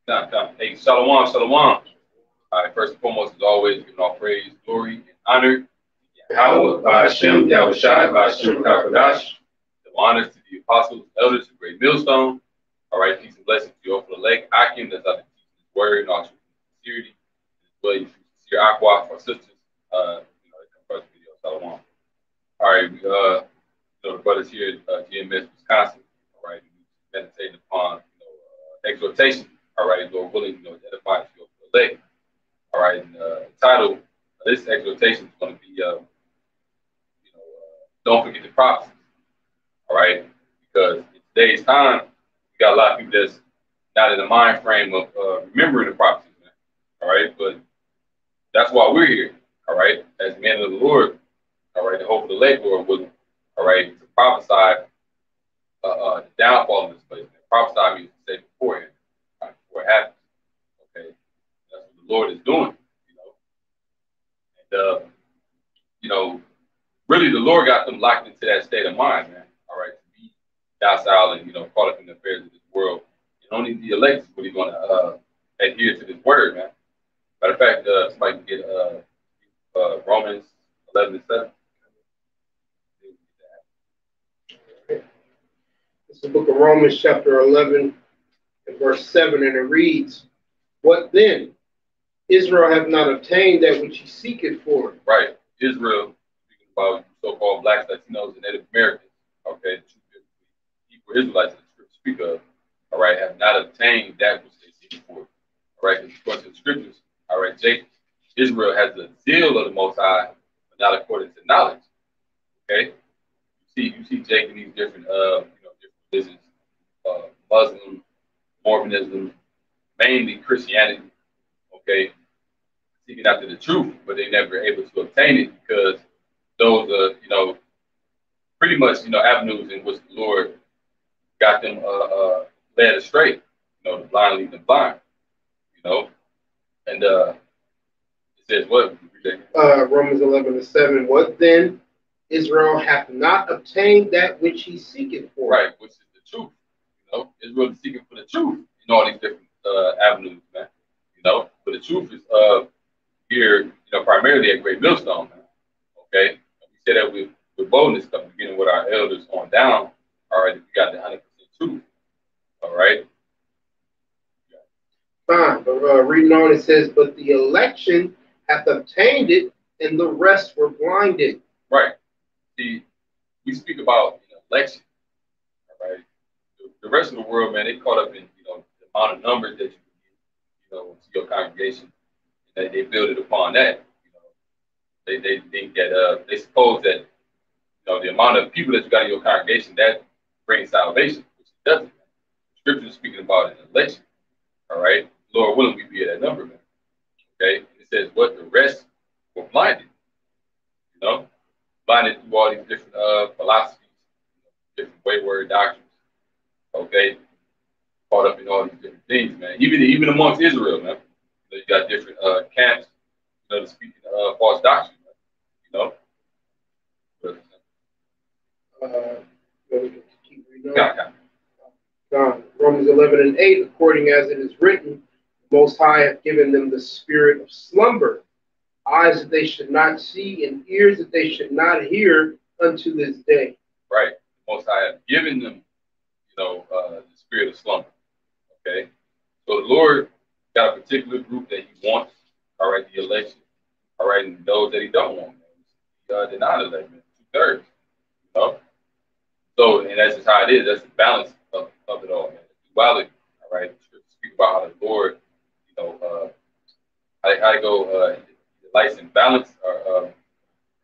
Hey, shalom, shalom. All right, first and foremost, as always, giving all praise, glory, and honor. Yahweh, by Hashem, Yahweh Shai, by Hashem, Kakadash. The honors to the apostles, elders, the great millstone. All right, peace and blessings to you all for the leg. Akim, that's out to teach his word and all truth and sincerity. As well, you sincere aqua for our sisters. They come first video, shalom. All right, the brothers here at GMS, Wisconsin. All right, we meditating upon, exhortation. All right, Lord willing, to edify us for the leg. All right, and the title of this exhortation is going to be, don't forget the prophecies. All right, because in today's time, you got a lot of people that's not in the mind frame of remembering the prophecies, man. All right, but that's why we're here. All right, as men of the Lord. All right, the hope of the leg, Lord willing. All right, to prophesy the downfall of this place. Man. Prophesy means to say beforehand, right, before it happens. Okay, that's what the Lord is doing. And really the Lord got them locked into that state of mind, man. All right, to be docile and caught up in the affairs of this world. And only the elect is really going to adhere to this word, man. Matter of fact, somebody can get Romans 11:7. It's the book of Romans, chapter 11, and verse 7, and it reads, "What then? Israel hath not obtained that which he seeketh for." Right. Israel, speaking about so-called blacks, Latinos, and Native Americans, okay, the Hebrew Israelites that the scriptures speak of, all right, have not obtained that which they seek for. All right, because according to the scriptures, all right, Israel has the zeal of the Most High, but not according to knowledge. Okay, you see Jake in these different different religions, Muslim, Mormonism, mainly Christianity. Okay, seeking after the truth, but they never able to obtain it because those are, pretty much, avenues in which the Lord got them led astray, the blind lead the blind, and it says what? Romans 11:7, "What then? Israel hath not obtained that which he seeketh for." Right, which is the truth. Israel is seeking for the truth in all these different avenues, man. But the truth is here, primarily at Great Millstone, man. Okay, we say that with boldness, beginning with our elders on down. All right, we got the 100% truth. All right. Fine, but reading on, it says, "But the election hath obtained it, and the rest were blinded." Right. See, we speak about election. All right. The rest of the world, man, they caught up in the amount of numbers that you get, to your congregation, and they build it upon that. They think that they suppose that the amount of people that you got in your congregation that brings salvation, which it doesn't. Scripture is speaking about an election. All right, Lord willing, we be at that number, man. Okay, it says what the rest were blinded. Blinded through all these different philosophies, different wayward doctrines. Okay, caught up in all these different things, man. Even amongst Israel, man, you got different camps, speaking false doctrine, man. Keep reading on. Romans 11:8, "According as it is written, the Most High hath given them the spirit of slumber, eyes that they should not see, and ears that they should not hear unto this day." Right. The Most High hath given them, the spirit of slumber. Okay. So the Lord got a particular group that He wants. All right, the election. All right, and those that He don't want, they're not elected. 2/3. So, and that's just how it is. That's the balance of it all, man. The duality. All right. Speak about how the Lord, how to go lights and balance, or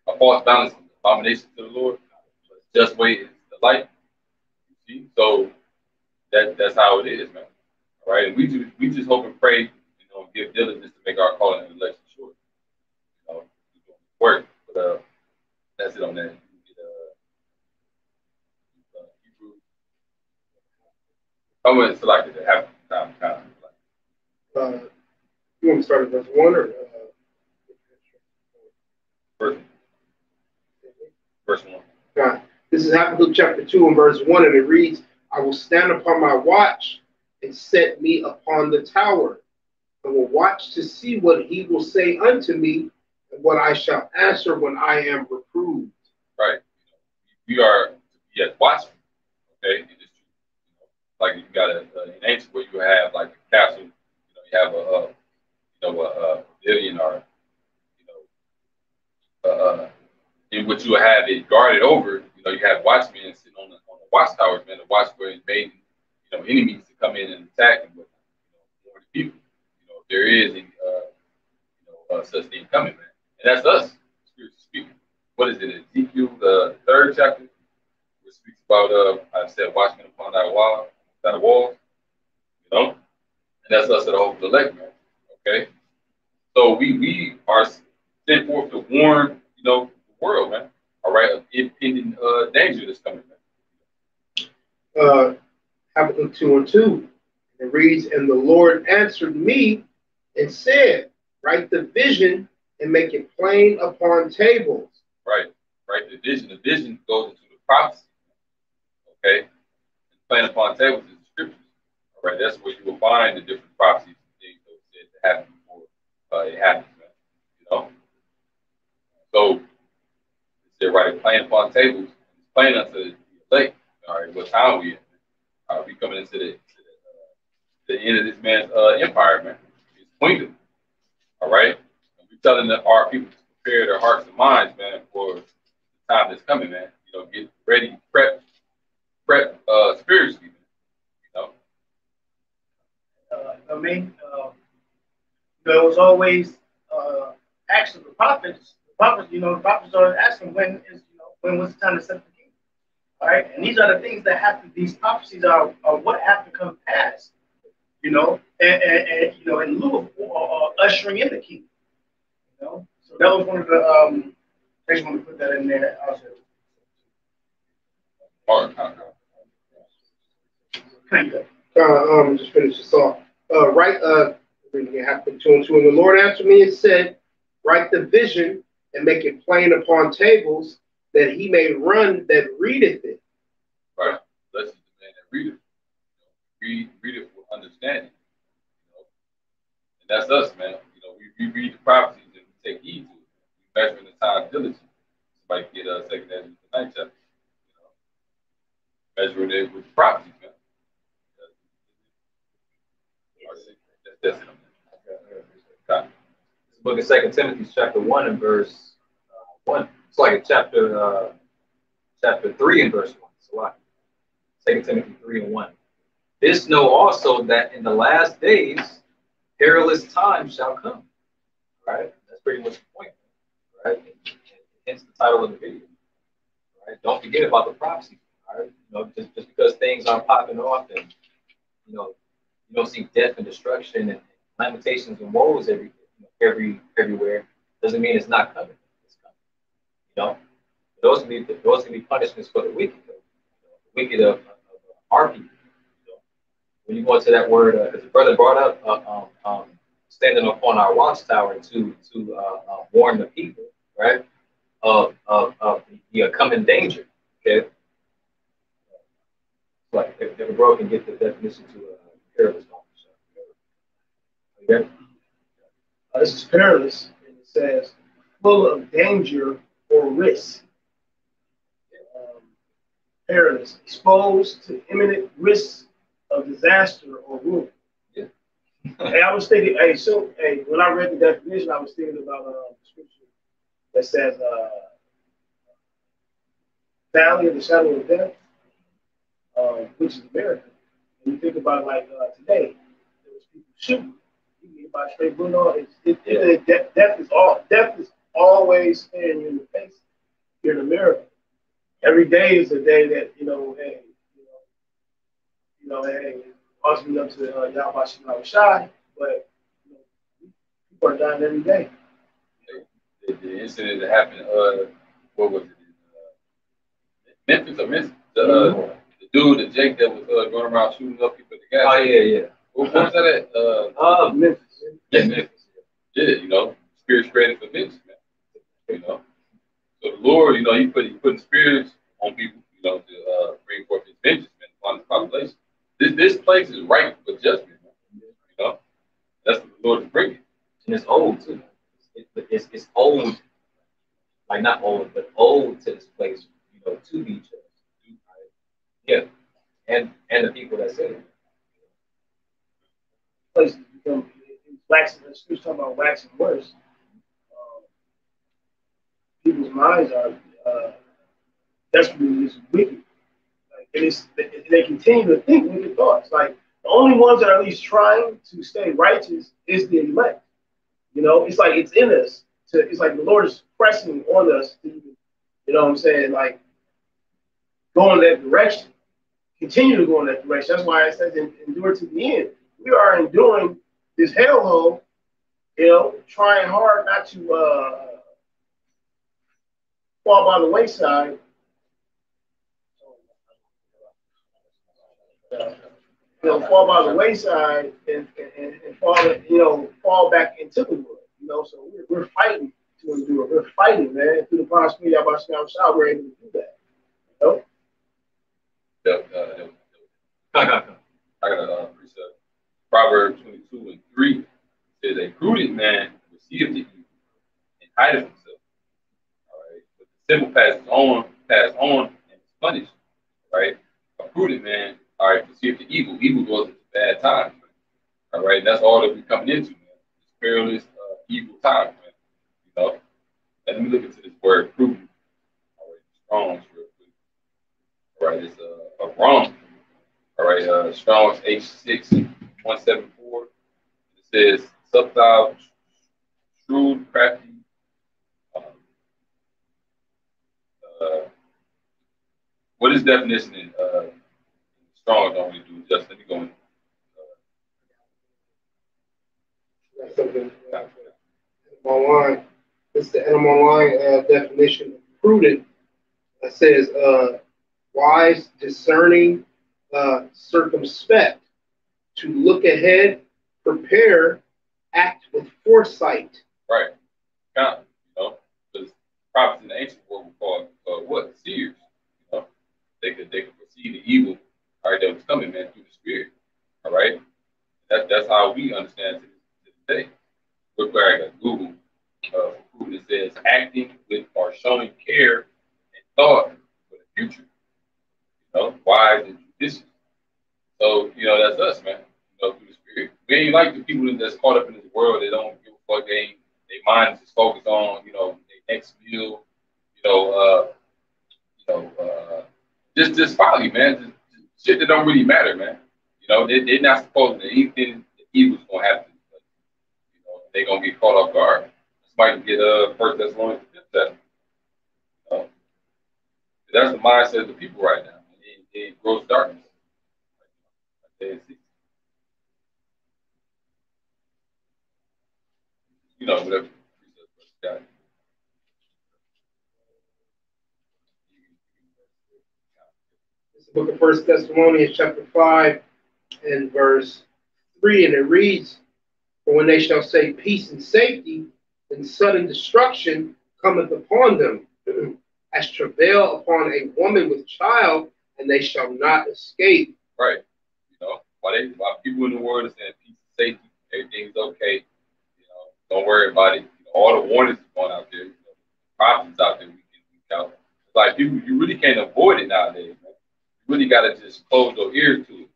a false balance, abomination to the Lord. Just way is the light. You see, so that's how it is, man. All right, and we just hope and pray, give diligence to make our calling and election short. Work, but that's it on that. Hebrew. I went to like the half time kind of. You want to start at verse 1 or? Verse 1. This is Habakkuk chapter 2 and verse 1, and it reads, "I will stand upon my watch and set me upon the tower, and will watch to see what he will say unto me, and what I shall answer when I am reproved. Right. We are yes watchmen. Okay. It is true. Like you got an ancient where you have like a castle. You have a pavilion or in which you have it guarded over. You have watchmen sitting on the watchtowers, man, to watch for invading, enemies to come in and attack and warn the people. If there is any, such thing coming, man, and that's us, spiritually speaking. What is it, Ezekiel, the third chapter, which speaks about, I said, watchmen upon thy walls, and that's us at the hope of the elect, man. Okay, so we are sent forth to warn, the world, man. All right, of impending danger that's coming, man. Habakkuk 2:2. It reads, and the Lord answered me and said, write the vision and make it plain upon tables. Right. The vision. The vision goes into the prophecy. Okay. And plain upon tables is the scriptures. All right. That's where you will find the different prophecies and things that were said to happen before it happens, man. So it said, write it plain upon tables. It's plain unto the elect. All right. What time we in? We coming into the end of this man's empire, man. His kingdom. All right. And we're telling our people to prepare their hearts and minds, man, for the time that's coming, man. Get ready, prep spiritually, man. There was always asking the prophets. The prophets are asking when was the time to set the king. All right, and these are the things that have to. These prophecies are what have to come past. And in lieu of ushering in the king. So that was one of the. I just want to put that in there also. Just finish this off. Reading Habakkuk 2:2. And the Lord answered me and said, write the vision and make it plain upon tables, that he may run that readeth it. Right. Blessed is the man that readeth. Read it with understanding. And that's us, man. We read the prophecies and we take heed to it. We measure the time diligently. Somebody get 2 Ezra the 9th chapter. Measuring it with prophecies, man. That's it. This book of 2 Timothy, chapter 1 and verse 1. It's like a chapter 3 and verse 1. It's a lot. 2 Timothy 3 and 1. This know also that in the last days perilous times shall come. Right? That's pretty much the point. Right? Hence the title of the video. Right? Don't forget about the prophecy. Right? Just because things aren't popping off and you don't see death and destruction and lamentations and woes everywhere, doesn't mean it's not coming. It's coming. Those can be punishments for the wicked, the wicked of our people. When you go into that word, as the brother brought up, standing upon our watchtower to warn the people, right, of the coming danger. Okay. Like if the bro can get the definition to perilous. Okay. This is perilous, and it says full of danger or risk. Perilous, exposed to imminent risk of disaster or ruin. Yeah. Hey, I was thinking, when I read the definition, I was thinking about the scripture that says, valley of the shadow of death, which is America. And you think about today, there was people shooting. You get by straight bullet. Death is always staring you in the face here in America. Every day is a day that ultimately up to Yahweh Shema Shai, but people are dying every day. The incident that happened, what was it? Memphis. The dude, the Jake that was going around shooting up people at the gas. Oh yeah. What was that at? Memphis. Yeah, Memphis. Yeah, spirit created for vengeance, man. So the Lord, he putting spirits on people, to bring forth his vengeance, man, upon the population. This place is ripe with old too. It's old, like not old, but old to this place, to be judged. Yeah, and the people that sit in it. Places become waxing. She was talking about waxing worse. People's minds are desperately wicked. Like, they continue to think wicked thoughts. Like the only ones that are at least trying to stay righteous is the elect. It's like it's in us. It's like the Lord is pressing on us to, what I'm saying, like go in that direction. Continue to go in that direction. That's why it says endure to the end. We are enduring this hellhole, trying hard not to fall by the wayside. Fall by the wayside and fall back into the world. So we're fighting to endure. We're fighting, man. Through the prosperity of our shall, we're able to do that. I got a precept. Proverbs 22:3 says, "A prudent man receiveth the evil and hideth himself." All right, but the simple pass on and is punished. Right, a prudent man, all right, receiveth the evil. Evil goes into bad times. All right, that's all that we're coming into, man. It's perilous, evil times, man. And let me look into this word prudent. All right, Strong's real quick. All right, it's a wrong. All right, Strong's H6174. It says subtle, shrewd, crafty. What is definition in Strong? Don't we do just let me go in. That's something online. It's the online definition of prudent. It says wise, discerning, circumspect, to look ahead, prepare, act with foresight. Right. Kind of, because prophets in the ancient world were called what? Seers. They could foresee the evil, all right, that was coming, man, through the spirit. All right. That's how we understand it to this day. Look where I got Google. It says acting with or showing care and thought for the future. Wise and judicious. So, that's us, man. Through the spirit. We ain't like the people that's caught up in this world. They don't give a fuck. Their mind is just focused on, their next meal, just folly, man. Just shit that don't really matter, man. They're not supposed to anything the evil's gonna happen. They're gonna get caught off guard. Somebody get First Thessalonians 5:7. That's the mindset of the people right now. They gross darkness. Whatever. It's the book of First Thessalonians, chapter 5, and verse 3, and it reads, "For when they shall say peace and safety, then sudden destruction cometh upon them, as travail upon a woman with child, and they shall not escape." Right. Why people in the world are saying peace and safety, everything's okay. Don't worry about it. All the warnings is going out there. Prophets out there week in, week out. It's like people, you really can't avoid it nowadays, man. You really gotta just close your ears to it.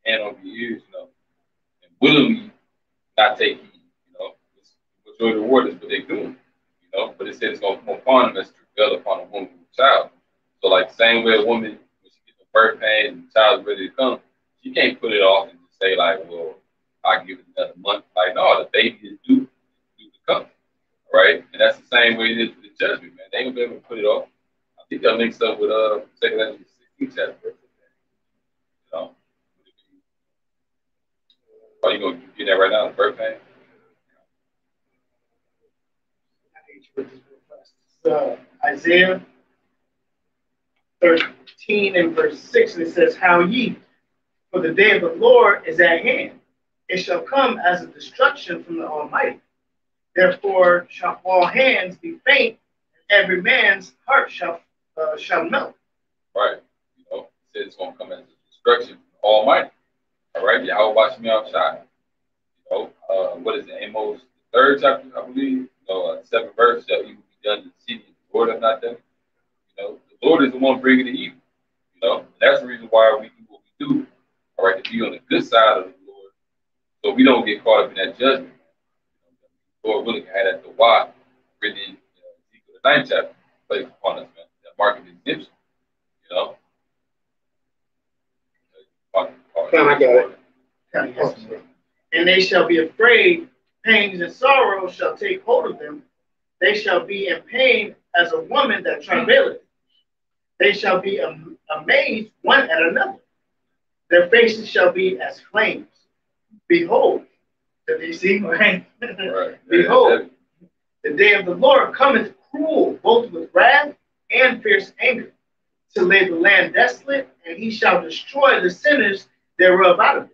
Hand on your ears, and willingly not take heed. Majority of the world is what they're doing. But it said it's gonna come upon them as travail upon a woman with a child. So like the same way a woman when she gets the birth pain and the child's ready to come, she can't put it off and just say like, well, I'll give it another month. Like, no, the baby is due to come. Right? And that's the same way it is with the judgment, man. They ain't gonna be able to put it off. I think that links up with 2 Corinthians 16 chapter. Are you gonna get that right now, the birth pain? Isaiah 13 and verse 6, and it says, "How ye, for the day of the Lord is at hand. It shall come as a destruction from the Almighty. Therefore shall all hands be faint, and every man's heart shall melt." Right. It says it's gonna come as a destruction from the Almighty. All right, Yahweh watch me outside. What is it? Amos third chapter, I believe, 7th verse, shall evil be done to the city, and the Lord has not done it. The Lord is the one bringing the evil. And that's the reason why we do what we do. All right, to be on the good side of the Lord, so we don't get caught up in that judgment. Lord willing, had that the why written in Ezekiel the 9th chapter, placed upon us, man. That mark of exemption. I got it. And they shall be afraid, pangs and sorrow shall take hold of them. They shall be in pain as a woman that travaileth. They shall be amazed one at another. Their faces shall be as flames. Behold, did you see? Right? Behold, the day of the Lord cometh cruel, both with wrath and fierce anger, to lay the land desolate, and he shall destroy the sinners thereof out of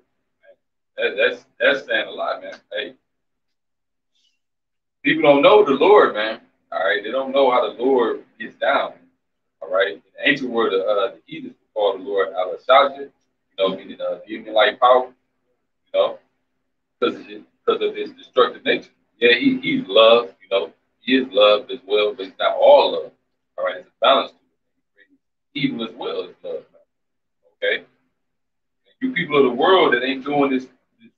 it. That's saying a lot, man. Hey, people don't know the Lord, man. All right, they don't know how the Lord gets down. All right, in the ancient word, the heathens would call the Lord Alashajah, meaning demon-like power, because of his destructive nature. Yeah, he's love, he is love as well, but he's not all love. All right, it's a balance to it. Evil as well as love, okay? And you people of the world that ain't doing this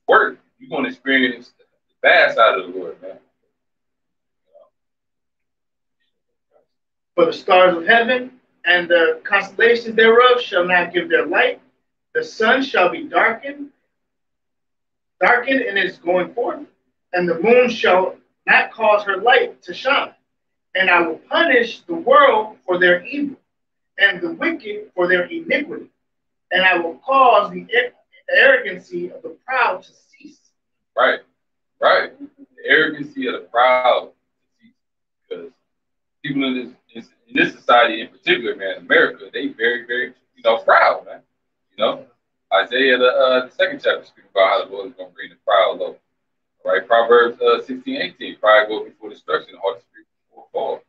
work, you're going to experience the bad side of the Lord, man. For the stars of heaven and the constellations thereof shall not give their light. The sun shall be darkened in its going forth, and the moon shall not cause her light to shine. And I will punish the world for their evil, and the wicked for their iniquity. And I will cause the arrogancy of the proud to cease. Right. The arrogancy of the proud to cease. Because people in this society in particular, man, America, they very, very, proud, man. Isaiah the 2nd chapter speaks about how the Lord is going to bring the proud low. All right, Proverbs 16:18, pride goes before destruction, haughty spirit before fall.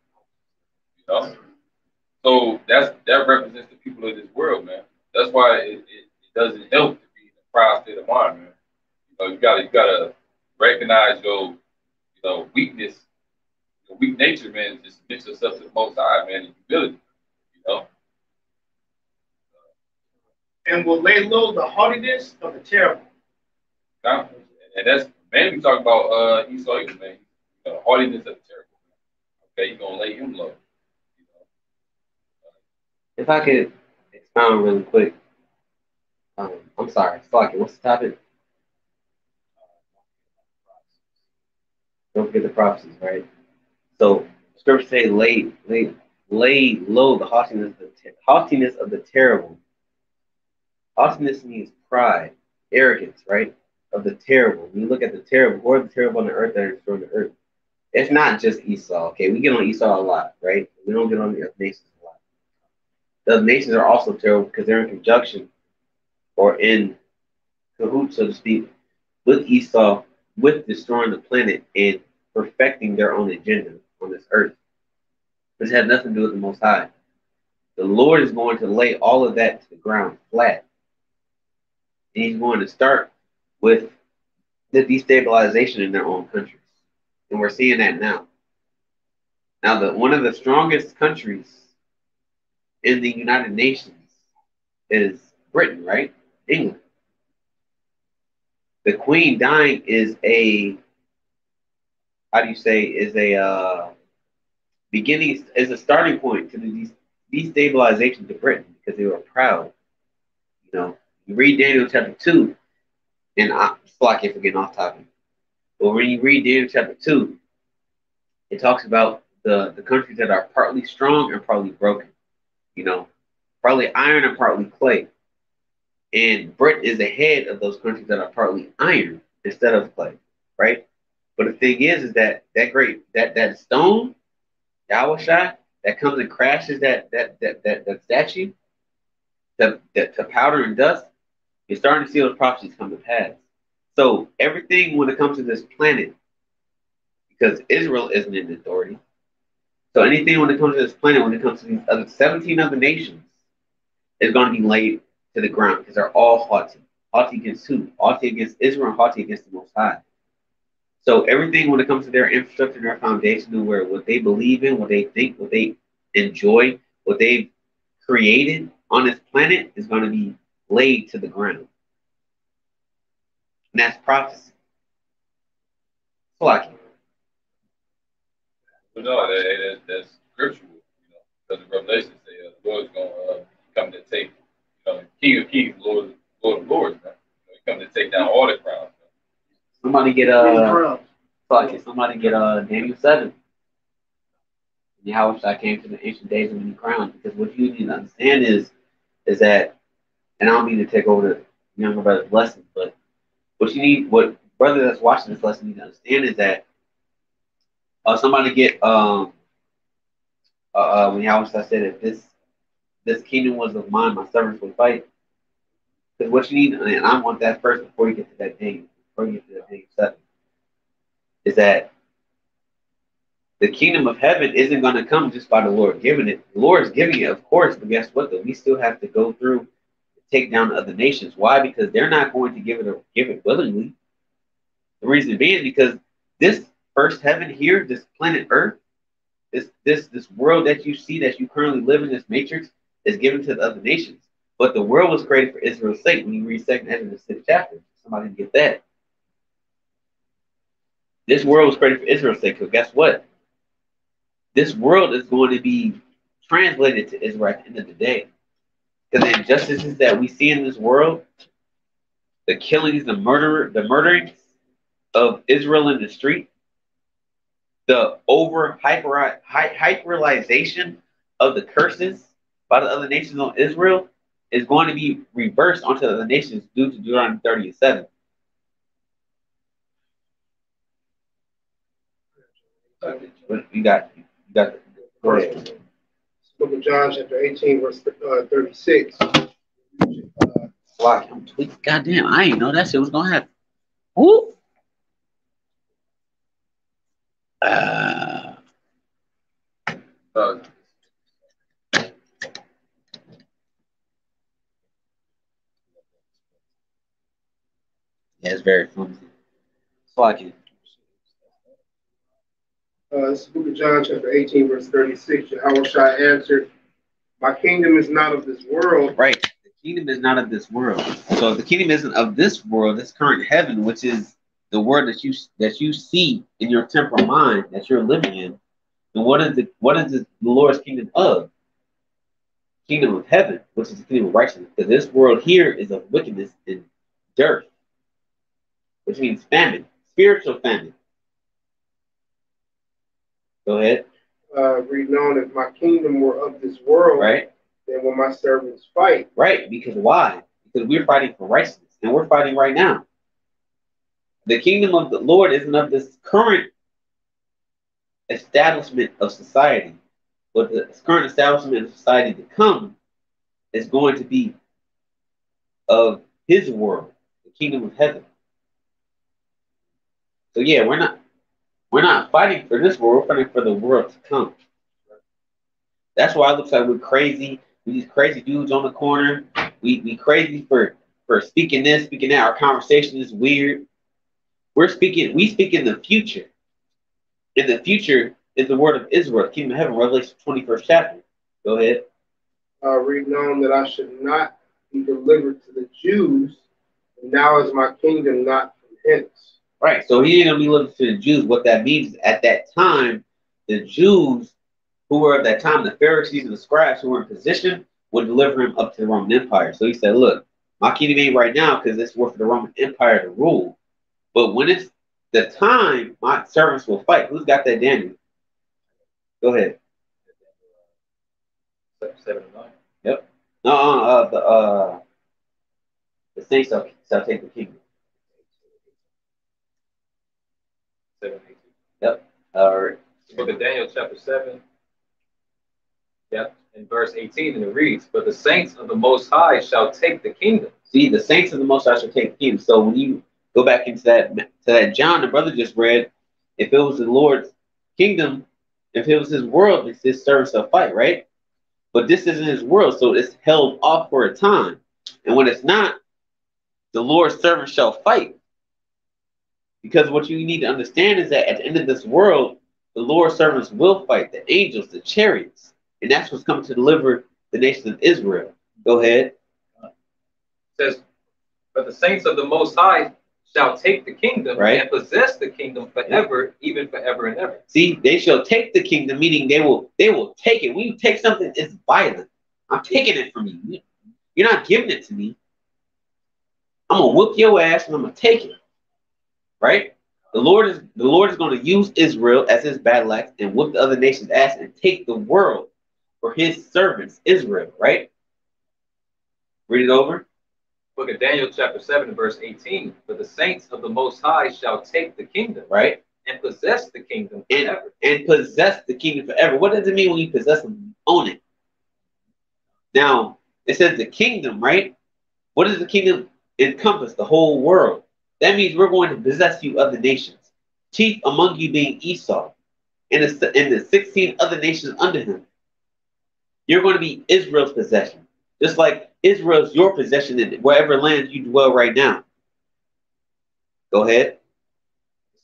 So that represents the people of this world, man. That's why it doesn't help to be in a proud state of mind, man. You gotta recognize your weakness, your weak nature, man. Just submit yourself to the Most High, man, and humility. And will lay low the haughtiness of the terrible. And that's mainly talking about Esau, man. The haughtiness of the terrible, man. Okay, you're gonna lay him low. If I could expound really quick. I'm sorry, Slocky, what's the topic? Don't forget the prophecies, right? So scripture say lay low the haughtiness of the terrible. Haughtiness means pride, arrogance, right? Of the terrible. When you look at the terrible, who are the terrible on the earth that are destroying the earth? It's not just Esau, okay? We get on Esau a lot, right? We don't get on the other nations a lot. The other nations are also terrible because they're in conjunction or in cahoots, so to speak, with Esau, with destroying the planet and perfecting their own agenda on this earth. This has nothing to do with the Most High. The Lord is going to lay all of that to the ground flat. And he's going to start with the destabilization in their own countries. And we're seeing that now. Now, one of the strongest countries in the United Nations is Britain, right? England. The Queen dying is a beginning, is a starting point to the destabilization to Britain because they were proud. You read Daniel chapter 2, and I'm slacking for getting off topic. But when you read Daniel chapter 2, it talks about the countries that are partly strong and partly broken. Partly iron and partly clay. And Britain is the head of those countries that are partly iron instead of clay, right? But the thing is that that stone, Yahweh, that comes and crashes that statue to powder and dust, you're starting to see those prophecies come to pass. So everything when it comes to this planet, because Israel isn't in authority, so anything when it comes to this planet, when it comes to these other 17 other nations, is going to be laid to the ground because they're all haughty. Haughty against who? Haughty against Israel and haughty against the Most High. So everything when it comes to their infrastructure, their foundation, where what they believe in, what they think, what they enjoy, what they've created on this planet is going to be laid to the ground. And that's prophecy. Like But no, that's scriptural, because the Revelation say the Lord's going to come to take, King of Kings, Lord of Lords, man. He come to take down all the crowns. Somebody get somebody get Daniel 7. Yahushua came to the ancient days of the new crown, because what you need to understand is that, and I don't mean to take over the younger brother's lesson, but what brother that's watching this lesson need to understand is that somebody get when Yahushua said that this kingdom was of mine, my servants will fight. Because what you need, and I want that first before you get to that Daniel 7, is that the kingdom of heaven isn't going to come just by the Lord giving it. The Lord is giving it, of course, but guess what? Though we still have to go through and take down the other nations. Why? Because they're not going to give it willingly. The reason being because this first heaven here, this planet Earth, this world that you see, that you currently live in, this matrix, is given to the other nations. But the world was created for Israel's sake. When you read 2nd Ezra, the 6th chapter, somebody get that. This world was created for Israel's sake. So guess what? This world is going to be translated to Israel at the end of the day. Because the injustices that we see in this world, the killings, the murderings of Israel in the street, the hyperalization of the curses by the other nations on Israel is going to be reversed onto the other nations due to Deuteronomy 30:7. But you got the Book of John, chapter 18, verse 36. Wow, I'm tweaking. Goddamn, I ain't know that shit was gonna happen. Woo! Yeah, it's very flimsy. Watching. This is the book of John, chapter 18, verse 36. Yahushua answered, my kingdom is not of this world. Right. The kingdom is not of this world. So if the kingdom isn't of this world, this current heaven, which is the world that you see in your temporal mind that you're living in, then what is the Lord's kingdom of? Kingdom of heaven, which is the kingdom of righteousness. Because this world here is of wickedness and dearth, which means famine, spiritual famine. Go ahead. Reading on, if my kingdom were of this world, right, then will my servants fight. Right, because why? Because we're fighting for righteousness, and we're fighting right now. The kingdom of the Lord isn't of this current establishment of society, but the current establishment of society to come is going to be of his world, the kingdom of heaven. So yeah, we're not fighting for this world, we're fighting for the world to come. That's why it looks like we're crazy. These crazy dudes on the corner. We crazy for speaking this, speaking that. Our conversation is weird. We speak in the future. In the future is the word of Israel, kingdom of heaven, Revelation 21st chapter. Go ahead. Reading on, that I should not be delivered to the Jews, and now is my kingdom not from hence. Right. So he ain't gonna be looking to the Jews. What that means is at that time, the Jews who were at that time, the Pharisees and the scribes who were in position, would deliver him up to the Roman Empire. So he said, look, my kingdom ain't right now because it's worth the Roman Empire to rule. But when it's the time, my servants will fight. Who's got that, Daniel? Go ahead. 7 and 9. Yep. No, the saints shall take the kingdom. 7 and 18. Yep. All right. Book of Daniel, chapter 7. Yep. In verse 18, and it reads, but the saints of the Most High shall take the kingdom. See, the saints of the Most High shall take the kingdom. So when you go back into that John, the brother just read, if it was the Lord's kingdom, if it was his world, it's his servants shall fight, right? But this isn't his world, so it's held off for a time. And when it's not, the Lord's servants shall fight. Because what you need to understand is that at the end of this world, the Lord's servants will fight the angels, the chariots. And that's what's coming to deliver the nation of Israel. Go ahead. It says, but the saints of the Most High shall take the kingdom and possess the kingdom forever, even forever and ever. See, they shall take the kingdom, meaning they will take it. When you take something, it's violent. I'm taking it from you. You're not giving it to me. I'm gonna whoop your ass and I'm gonna take it. Right? The Lord is going to use Israel as his battle axe and whoop the other nations' ass and take the world for his servants, Israel, right? Read it over. Book of Daniel, chapter 7, verse 18. For the saints of the Most High shall take the kingdom, right? And possess the kingdom forever. And possess the kingdom forever. What does it mean when you possess them? You own it. Now, it says the kingdom, right? What does the kingdom encompass? The whole world. That means we're going to possess you other nations. Chief among you being Esau, and the 16 other nations under him. You're going to be Israel's possession. Just like Israel's your possession in wherever land you dwell right now. Go ahead. It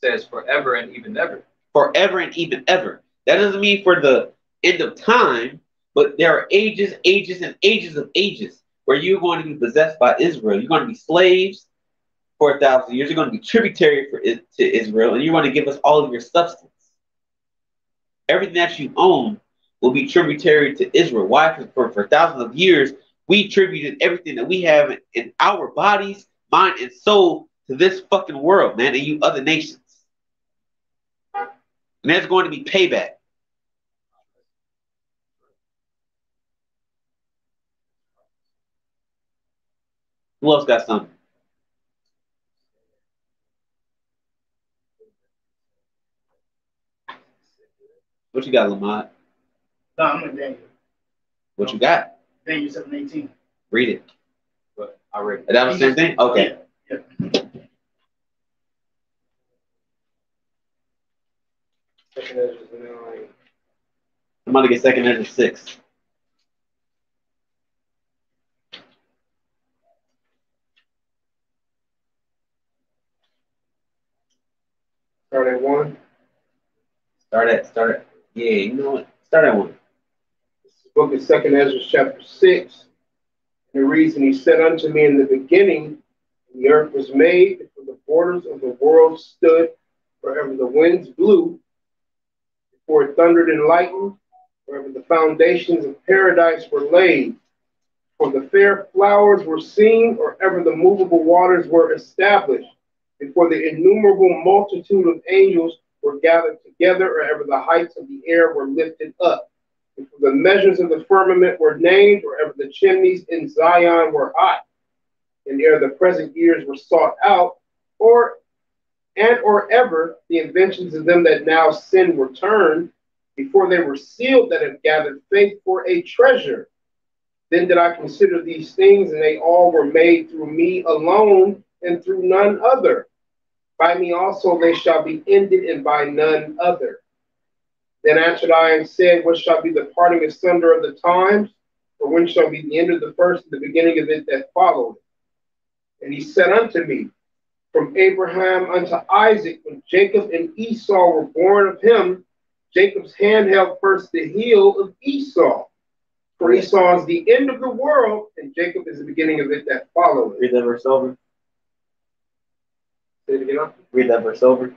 says forever and even ever. Forever and even ever. That doesn't mean for the end of time, but there are ages, ages, and ages of ages where you're going to be possessed by Israel. You're going to be slaves for 1,000 years. You're going to be tributary to Israel, and you're going to give us all of your substance. Everything that you own will be tributary to Israel. Why? Because for thousands of years, we attributed everything that we have in our bodies, mind, and soul to this fucking world, man, and you other nations. And there's going to be payback. Who else got something? What you got, Lamont? No, I'm in Daniel. What you got? Daniel 7:18. Read it. But I read it. Is that the same thing? Okay. Yeah. Second Ezra 9. I'm going to get Second Ezra 6. Start at 1. Start at. Yeah, you know what? Start at 1. The book of Second Ezra, chapter 6. And it reads, and he said unto me in the beginning, the earth was made, before the borders of the world stood, wherever the winds blew, before it thundered and lightened, wherever the foundations of paradise were laid, for the fair flowers were seen, or ever the movable waters were established, before the innumerable multitude of angels were gathered together, or ever the heights of the air were lifted up. Before the measures of the firmament were named, or ever the chimneys in Zion were hot, and ere the present years were sought out, or ever the inventions of them that now sin were turned, before they were sealed that have gathered faith for a treasure. Then did I consider these things, and they all were made through me alone, and through none other. By me also they shall be ended, and by none other. Then answered I and said, what shall be the parting asunder of the times? Or when shall be the end of the first and the beginning of it that followed? And he said unto me, from Abraham unto Isaac, when Jacob and Esau were born of him, Jacob's hand held first the heel of Esau. For Esau is the end of the world, and Jacob is the beginning of it that followed. Read that verse over. Say it again. Read that verse over.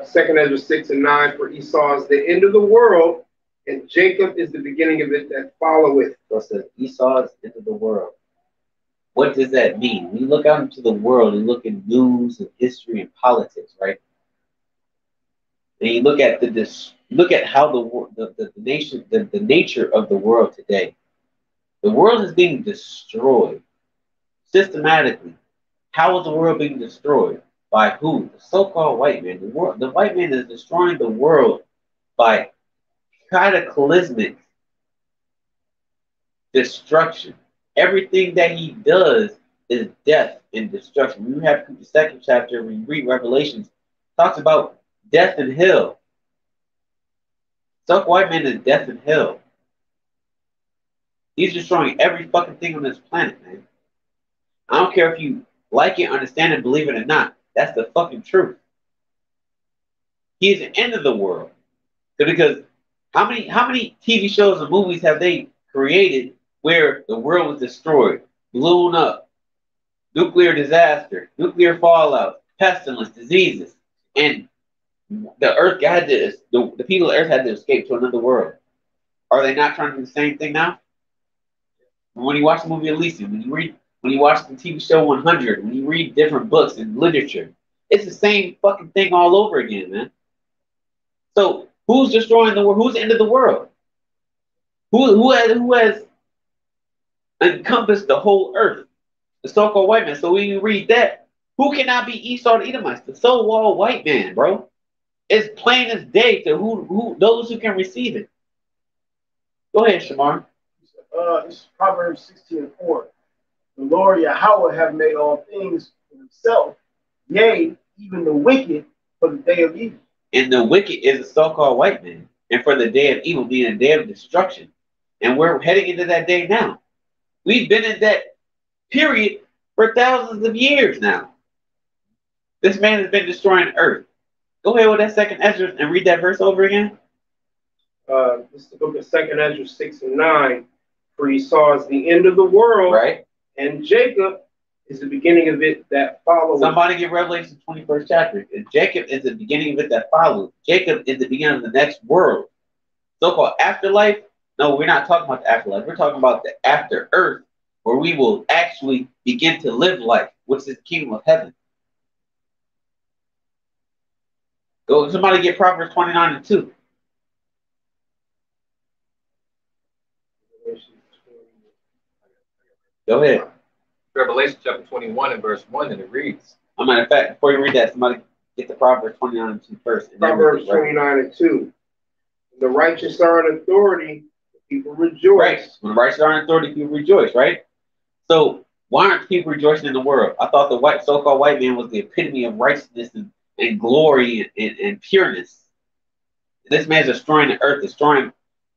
Second Ezra 6 and 9. For Esau is the end of the world, and Jacob is the beginning of it that followeth. So it says Esau is the end of the world. What does that mean? When you look out into the world and look at news and history and politics, right? And you look at how the nature of the world today. The world is being destroyed systematically. How is the world being destroyed? By who? The so-called white man. The white man is destroying the world by cataclysmic destruction. Everything that he does is death and destruction. When you have the second chapter, when you read Revelations, talks about death and hell. Suck white man is death and hell. He's destroying every fucking thing on this planet, man. I don't care if you like it, understand it, believe it or not. That's the fucking truth. He is the end of the world. Because how many TV shows and movies have they created where the world was destroyed, blown up, nuclear disaster, nuclear fallout, pestilence, diseases, and the earth had to, the people of Earth had to escape to another world. Are they not trying to do the same thing now? When you watch the movie Elysium, when you watch the TV show 100, when you read different books and literature, it's the same fucking thing all over again, man. So who's destroying the world? Who's the end of the world? Who has encompassed the whole earth? The so-called white man. So when you read that, who cannot be Esau the Edomites? The so-called white man, bro. It's plain as day to who those who can receive it. Go ahead, Shamar. It's Proverbs 16:4. The Lord Yahweh have made all things for himself, yea, even the wicked for the day of evil. And the wicked is the so-called white man. And for the day of evil being a day of destruction. And we're heading into that day now. We've been in that period for thousands of years now. This man has been destroying earth. Go ahead with that second Ezra and read that verse over again. This is the book of Second Ezra 6 and 9. For Esau is the end of the world, right? And Jacob is the beginning of it that follows. Somebody get Revelation 21st chapter. And Jacob is the beginning of it that follows. Jacob is the beginning of the next world. So-called afterlife. No, we're not talking about the afterlife. We're talking about the after earth, where we will actually begin to live life, which is the kingdom of heaven. Go, somebody get Proverbs 29 and 2. Go ahead. Revelation chapter 21 and verse 1, and it reads. As a matter of fact, before you read that, somebody get the Proverbs 29 and 2 first. And Proverbs 29 and 2. When the righteous are in authority, people rejoice. Right. When the righteous are in authority, people rejoice, right? So why aren't people rejoicing in the world? I thought the so-called white man was the epitome of righteousness and glory and pureness. This man's destroying the earth,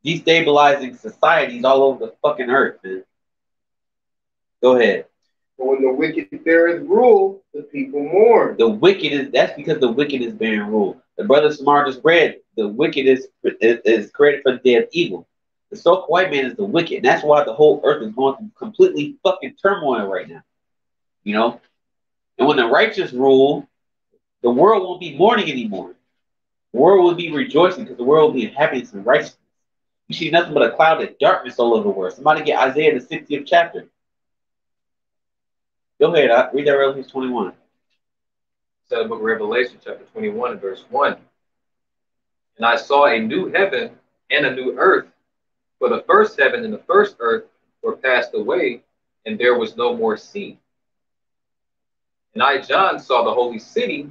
destabilizing societies all over the fucking earth, man. Go ahead. But when the wicked beareth rule, the people mourn. That's because the wicked is bearing rule. The brother Samar just read, the wicked is created for the day of evil. The so-called white man is the wicked. And that's why the whole earth is going through completely fucking turmoil right now. You know? And when the righteous rule, the world won't be mourning anymore. The world will be rejoicing because the world will be in happiness and righteousness. You see nothing but a cloud of darkness all over the world. Somebody get Isaiah the 60th chapter. Go ahead, read that Revelation 21. So the book of Revelation, chapter 21, and verse 1. And I saw a new heaven and a new earth, for the first heaven and the first earth were passed away, and there was no more sea. And I, John, saw the holy city,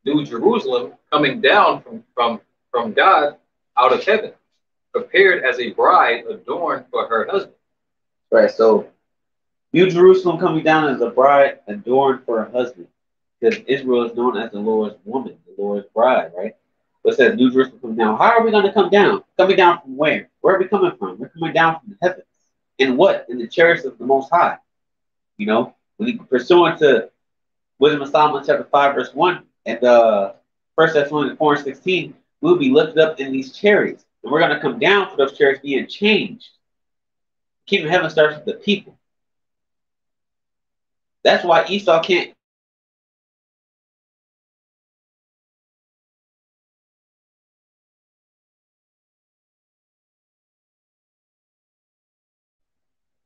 New Jerusalem, coming down from God out of heaven, prepared as a bride adorned for her husband. Right, so New Jerusalem coming down as a bride adorned for her husband. Because Israel is known as the Lord's woman, the Lord's bride, right? But it says New Jerusalem coming down. How are we going to come down? Coming down from where? Where are we coming from? We're coming down from the heavens. In what? In the chariots of the Most High. You know, when you pursuant to Wisdom of Solomon chapter 5, verse 1, and 1 Thessalonians 4 and 16, we'll be lifted up in these chariots. And we're going to come down for those chariots being changed. The kingdom of heaven starts with the people. That's why Esau can't.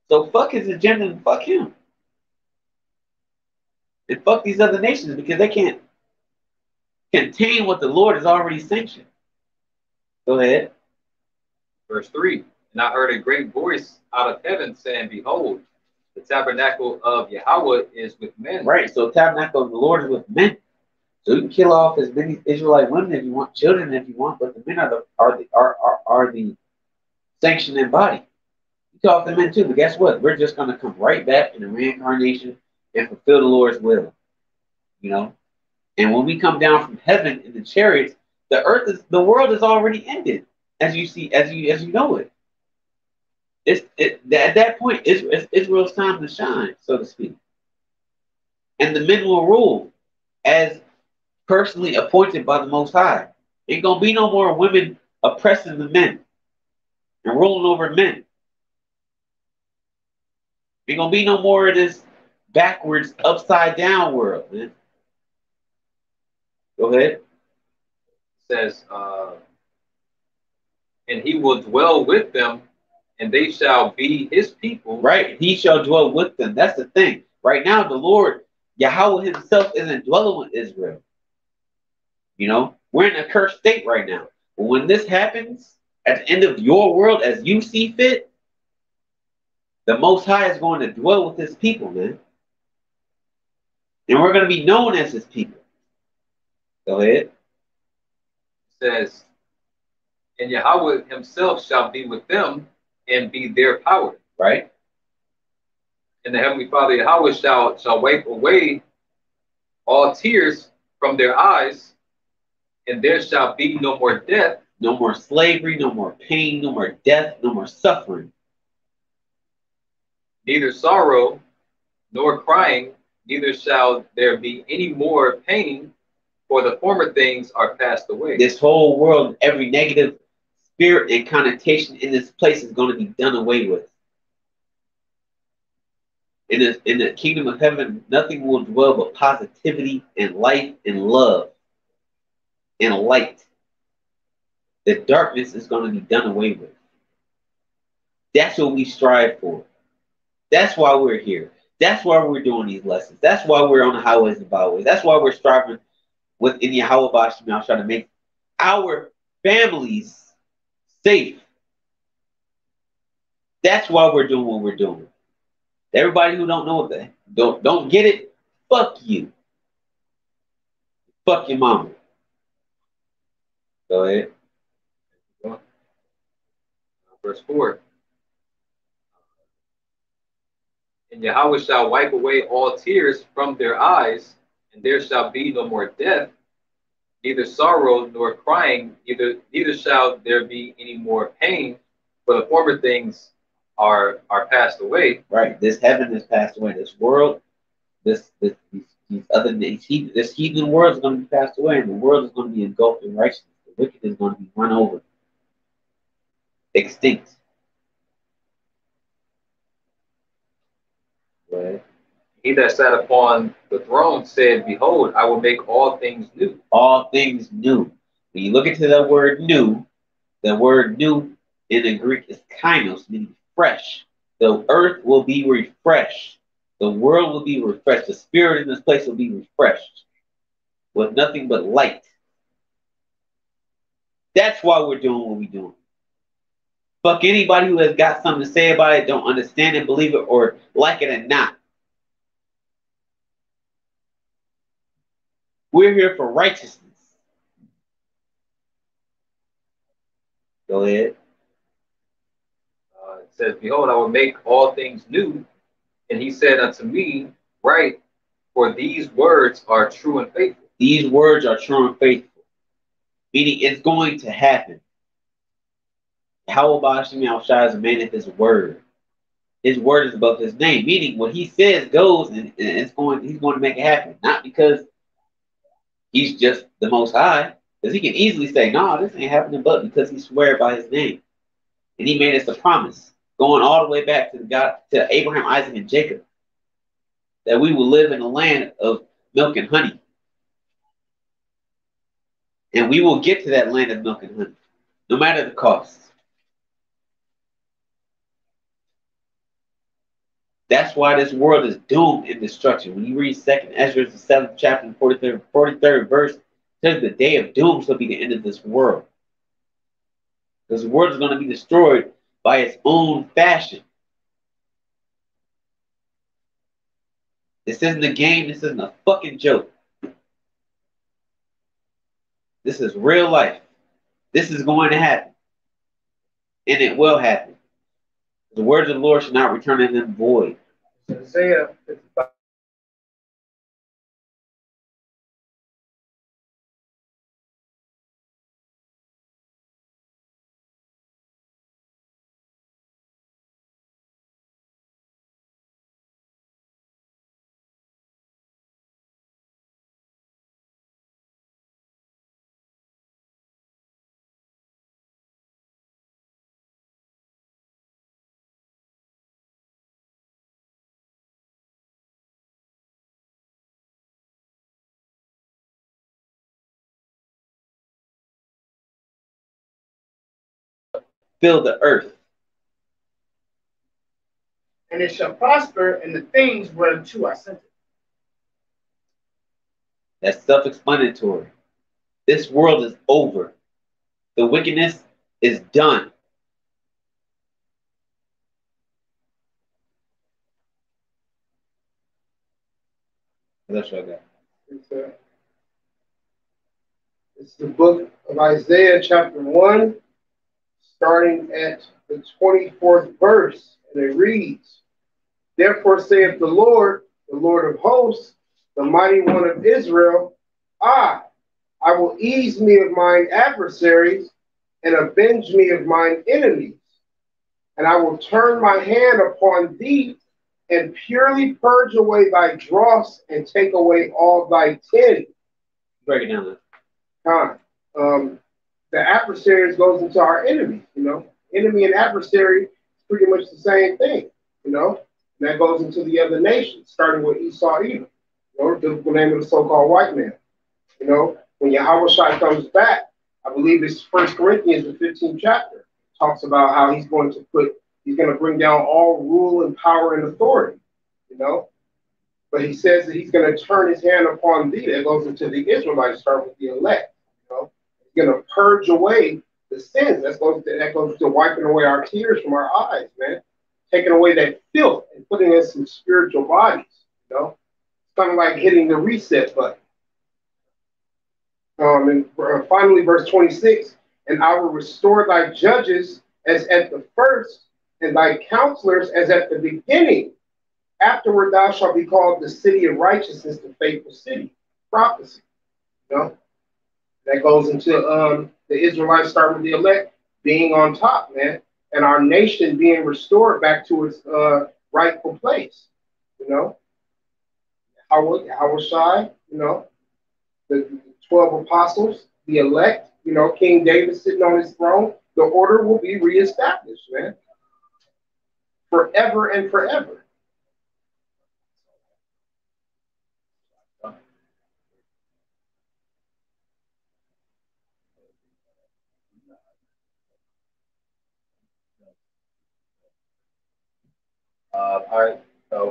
So fuck his agenda and fuck him. And fuck these other nations because they can't contain what the Lord has already sanctioned. Go ahead. Verse 3. And I heard a great voice out of heaven saying, Behold, the tabernacle of Yahweh is with men. Right, so the tabernacle of the Lord is with men. So you can kill off as many Israelite women if you want, children if you want, but the men are the sanctioning body. You kill off the men too, but guess what? We're just going to come right back in the reincarnation and fulfill the Lord's will. You know? And when we come down from heaven in the chariots, the world is already ended, as you see, as you know it. At that point, it's Israel's time to shine, so to speak. And the men will rule as personally appointed by the Most High. Ain't gonna be no more women oppressing the men and ruling over men. Ain't gonna be no more of this backwards, upside down world, man. Go ahead. It says, and he will dwell with them, and they shall be his people. Right? He shall dwell with them. That's the thing. Right now, the Lord, Yahweh himself, isn't dwelling with Israel. You know, we're in a cursed state right now. But when this happens, at the end of your world, as you see fit, the Most High is going to dwell with his people, man. And we're going to be known as his people. Go ahead. It says, and Yahweh himself shall be with them and be their power. Right? And the Heavenly Father Yahweh shall wipe away all tears from their eyes, and there shall be no more death. No more slavery, no more pain, no more death, no more suffering. Neither sorrow nor crying, neither shall there be any more pain, for the former things are passed away. This whole world, every negative spirit and connotation in this place is going to be done away with. In the kingdom of heaven, nothing will dwell but positivity and life and love and light. The darkness is going to be done away with. That's what we strive for. That's why we're here. That's why we're doing these lessons. That's why we're on the highways and byways. That's why we're striving within Yahweh Bashim, trying to make our families safe. That's why we're doing what we're doing. Everybody who don't know what that don't get it, fuck you. Fuck your mama. Go ahead. Verse 4. And Yahweh shall wipe away all tears from their eyes, and there shall be no more death, neither sorrow nor crying, neither shall there be any more pain, for the former things are passed away. Right. This heaven has passed away. This world, these other this heathen world is going to be passed away, and the world is going to be engulfed in righteousness. The wicked is going to be run over, extinct. Right. He that sat upon the throne said, behold, I will make all things new. All things new. When you look into the word new in the Greek is kainos, meaning fresh. The earth will be refreshed. The world will be refreshed. The spirit in this place will be refreshed with nothing but light. That's why we're doing what we're doing. Fuck anybody who has got something to say about it, don't understand it, believe it, or like it or not. We're here for righteousness. Go ahead. It says, behold, I will make all things new. And he said unto me, write, for these words are true and faithful. These words are true and faithful. Meaning it's going to happen. Yahweh Bashim Al-Shai is a man of his word. His word is above his name. Meaning what he says goes, and he's going to make it happen. Not because he's just the Most High. Because he can easily say, no, this ain't happening, but because he swear by his name. And he made us a promise, going all the way back to Abraham, Isaac, and Jacob, that we will live in a land of milk and honey. And we will get to that land of milk and honey, no matter the cost. That's why this world is doomed in destruction. When you read 2nd Ezra, the 7th chapter, 43rd verse, it says the day of doom shall be the end of this world. Because the world is going to be destroyed by its own fashion. This isn't a game. This isn't a fucking joke. This is real life. This is going to happen. And it will happen. The words of the Lord shall not return in them void. Isaiah 55. fill the earth. And it shall prosper in the things whereunto I sent it. That's self-explanatory. This world is over. The wickedness is done. What else I got? It's the book of Isaiah, chapter 1, starting at the 24th verse, and it reads, Therefore saith the Lord of hosts, the mighty one of Israel, I will ease me of mine adversaries and avenge me of mine enemies. And I will turn my hand upon thee and purely purge away thy dross and take away all thy tin. Break it down. The adversaries goes into our enemies, you know. Enemy and adversary is pretty much the same thing, you know. And that goes into the other nations, starting with Esau, Edom, you know, the biblical name of the so-called white man. You know, when Yahushua comes back, I believe it's 1 Corinthians, the 15th chapter, talks about how he's going to bring down all rule and power and authority, you know. But he says that he's going to turn his hand upon thee. That goes into the Israelites, start with the elect, you know. He's going to purge away the sins. That goes to wiping away our tears from our eyes, man. Taking away that filth and putting us in spiritual bodies, you know. It's kind of like hitting the reset button. And finally, verse 26, and I will restore thy judges as at the first, and thy counselors as at the beginning. Afterward, thou shalt be called the city of righteousness, the faithful city. Prophecy. You know? That goes into the Israelites, start with the elect being on top, man, and our nation being restored back to its rightful place. You know? Yahushua, you know, the 12 apostles, the elect, you know, King David sitting on his throne, the order will be reestablished, man. Forever and forever. All right.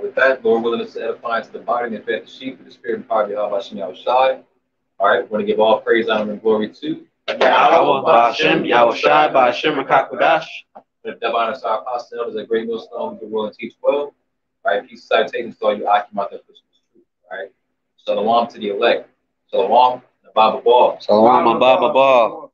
With that, Lord willing us to edify to the body and fed the sheep with the spirit and power of Yahushua. All right, want to give all praise, honor, and glory to Yahweh Ba'ashem, Yahushai Ba'ashem Rakakwadash. the divine and our apostle elders at Great Millstone, who will and teach well. All right, peace, salutations to all you Akim out there for truth. All right, shalom to the elect. Shalom, Abba Ball. Shalom, Abba Ball.